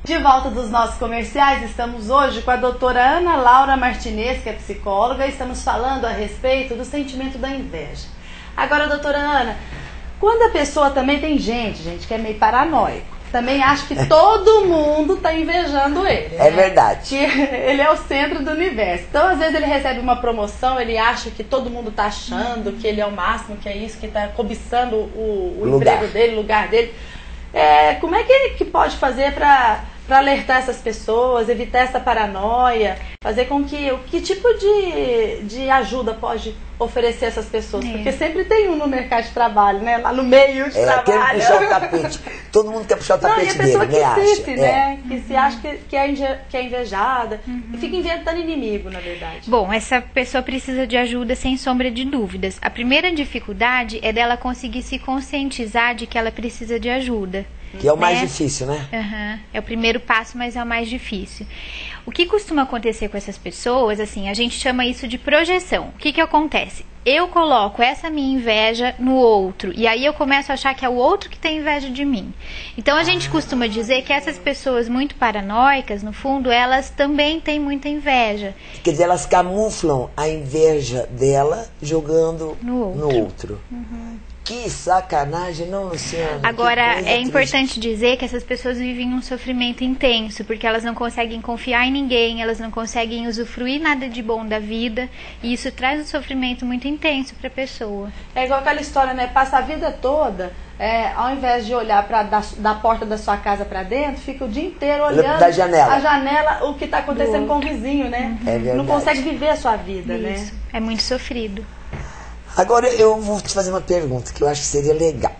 De volta dos nossos comerciais, estamos hoje com a doutora Ana Laura Martinez, que é psicóloga, e estamos falando a respeito do sentimento da inveja. Agora, doutora Ana, quando a pessoa também tem gente que é meio paranoico, também acha que todo mundo está invejando ele. É verdade. Que ele é o centro do universo. Então, às vezes, ele recebe uma promoção, ele acha que todo mundo está achando que ele é o máximo, que é isso, que está cobiçando o emprego dele, o lugar dele. Como é que pode fazer para alertar essas pessoas, evitar essa paranoia, fazer com que tipo de ajuda pode oferecer essas pessoas? Porque sempre tem um no mercado de trabalho, né? Lá no meio de trabalho. Quer puxar o tapete. Todo mundo quer puxar o tapete dele, né? E a pessoa que se acha que é invejada e fica inventando inimigo, na verdade. Bom, essa pessoa precisa de ajuda sem sombra de dúvidas. A primeira dificuldade é dela conseguir se conscientizar de que ela precisa de ajuda. Que é o mais difícil, né? É o primeiro passo, mas é o mais difícil. O que costuma acontecer com essas pessoas, assim, a gente chama isso de projeção. O que acontece? Eu coloco essa minha inveja no outro, e aí eu começo a achar que é o outro que tem inveja de mim. Então a gente costuma dizer que essas pessoas muito paranoicas, no fundo, elas também têm muita inveja. Quer dizer, elas camuflam a inveja dela jogando no outro. Que sacanagem, não, Luciana? Agora, é importante dizer que essas pessoas vivem um sofrimento intenso, porque elas não conseguem confiar em ninguém, elas não conseguem usufruir nada de bom da vida, e isso traz um sofrimento muito intenso para a pessoa. É igual aquela história, né? Passa a vida toda, ao invés de olhar da porta da sua casa para dentro, fica o dia inteiro olhando da janela. A janela, o que está acontecendo com o vizinho, né? É verdade. Não consegue viver a sua vida, né? É muito sofrido. Agora eu vou te fazer uma pergunta que eu acho que seria legal.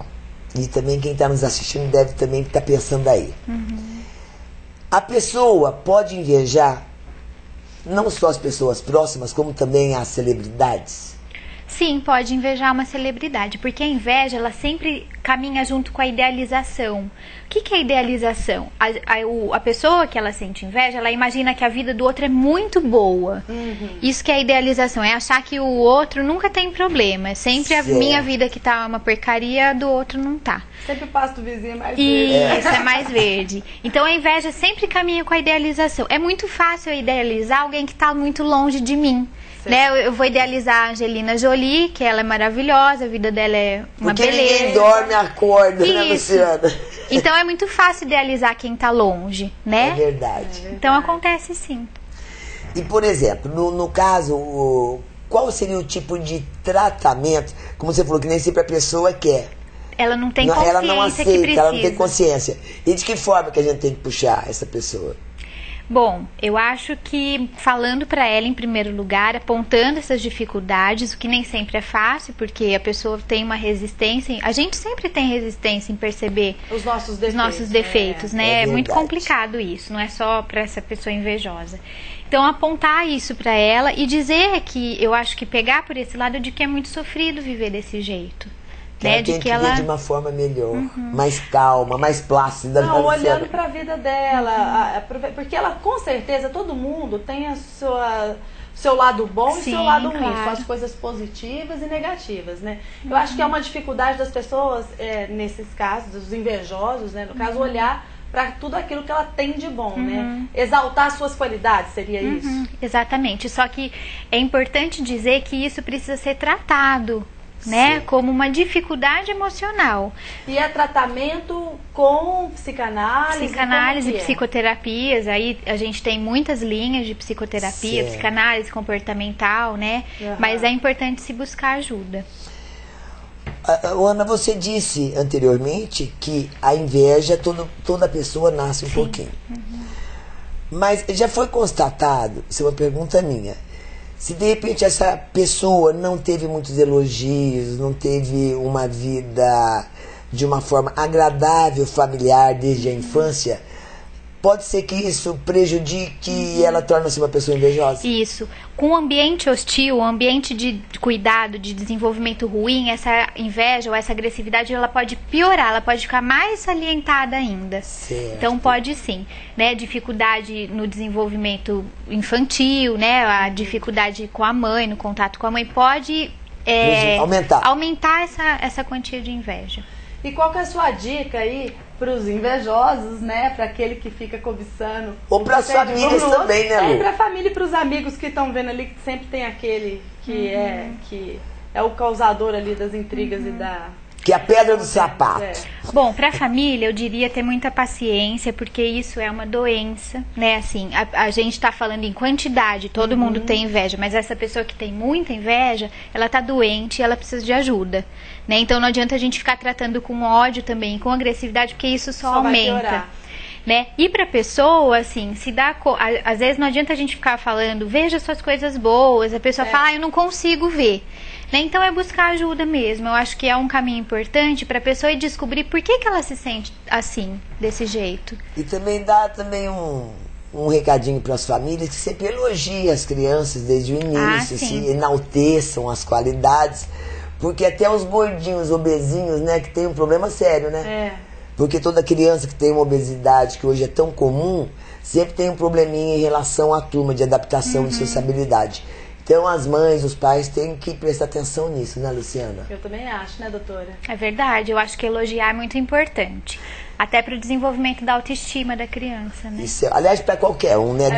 E também quem está nos assistindo deve também estar pensando aí. A pessoa pode invejar não só as pessoas próximas, como também as celebridades? Sim, pode invejar uma celebridade, porque a inveja, ela sempre caminha junto com a idealização. O que é idealização? A pessoa que ela sente inveja, ela imagina que a vida do outro é muito boa. Isso que é idealização, é achar que o outro nunca tem problema. É sempre a minha vida que tá uma porcaria, a do outro não tá. Sempre o pasto do vizinho é mais verde. Isso, é mais verde. Então a inveja sempre caminha com a idealização. É muito fácil eu idealizar alguém que tá muito longe de mim. Né? Eu vou idealizar a Angelina Jolie, que ela é maravilhosa, a vida dela é uma beleza. Porque ninguém dorme, acorda, né, Luciana? Então é muito fácil idealizar quem tá longe, né? É verdade. Então acontece sim. E, por exemplo, no caso, qual seria o tipo de tratamento, como você falou, que nem sempre a pessoa quer? Ela não tem consciência, ela não aceita, que precisa. ela não tem consciência. E de que forma que a gente tem que puxar essa pessoa? Bom, eu acho que falando para ela em primeiro lugar, apontando essas dificuldades, o que nem sempre é fácil, porque a pessoa tem uma resistência, a gente sempre tem resistência em perceber os nossos defeitos, né? É muito complicado isso, não é só para essa pessoa invejosa. Então apontar isso para ela e dizer que eu acho que pegar por esse lado de que é muito sofrido viver desse jeito. Ela tem que ver de uma forma melhor, mais calma, mais plácida. Não, olhando para a vida dela, porque ela, com certeza, todo mundo tem seu lado bom e seu lado ruim, suas coisas positivas e negativas, né? Eu acho que é uma dificuldade das pessoas, nesses casos, dos invejosos, né? No caso, olhar para tudo aquilo que ela tem de bom, né? Exaltar suas qualidades, seria isso? Exatamente, só que é importante dizer que isso precisa ser tratado, né? Como uma dificuldade emocional. E é tratamento com psicanálise, psicoterapias. Aí a gente tem muitas linhas de psicoterapia, psicanálise comportamental, né? Mas é importante se buscar ajuda. Ana, você disse anteriormente que a inveja, toda pessoa nasce um pouquinho. Mas já foi constatado, isso é uma pergunta minha, se de repente essa pessoa não teve muitos elogios, não teve uma vida de uma forma agradável, familiar, desde a infância, pode ser que isso prejudique ela torne-se uma pessoa invejosa? Isso. Com um ambiente hostil, um ambiente de cuidado, de desenvolvimento ruim, essa inveja ou essa agressividade, ela pode piorar, ela pode ficar mais salientada ainda. Certo. Então pode sim, né? Dificuldade no desenvolvimento infantil, né? A dificuldade com a mãe, no contato com a mãe, pode aumentar essa quantia de inveja. E qual que é a sua dica aí para os invejosos, né? Para aquele que fica cobiçando. Ou para as famílias também, né, Lu? Para a família e para os amigos que estão vendo ali, que sempre tem aquele que é o causador ali das intrigas e da... Que é a pedra do sapato. Bom, para a família eu diria ter muita paciência, porque isso é uma doença, né? Assim, a gente está falando em quantidade, todo mundo tem inveja, mas essa pessoa que tem muita inveja, ela tá doente e ela precisa de ajuda, né? Então não adianta a gente ficar tratando com ódio também, com agressividade, porque isso só aumenta. Né? E pra pessoa, assim, se dá... Às vezes não adianta a gente ficar falando, veja suas coisas boas, a pessoa fala, eu não consigo ver. Né? Então é buscar ajuda mesmo. Eu acho que é um caminho importante pra pessoa descobrir por que ela se sente assim, desse jeito. E também dá um recadinho para as famílias que sempre elogie as crianças desde o início, se enalteçam as qualidades, porque até os gordinhos, obesinhos, né, que tem um problema sério, né? Porque toda criança que tem uma obesidade, que hoje é tão comum, sempre tem um probleminha em relação à turma de adaptação e sociabilidade. Então as mães, os pais têm que prestar atenção nisso, né, Luciana? Eu também acho, né, doutora? É verdade, eu acho que elogiar é muito importante. Até para o desenvolvimento da autoestima da criança, né? Isso, aliás, para qualquer um, né?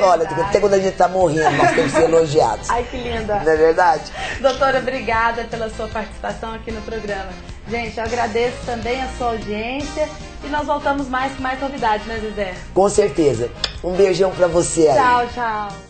Olha, até quando a gente tá morrendo, nós temos que ser elogiados. Ai, que linda. Não é verdade? Doutora, obrigada pela sua participação aqui no programa. Gente, eu agradeço também a sua audiência e nós voltamos mais com mais novidades, né, Zezé? Com certeza. Um beijão para você aí. Tchau, tchau.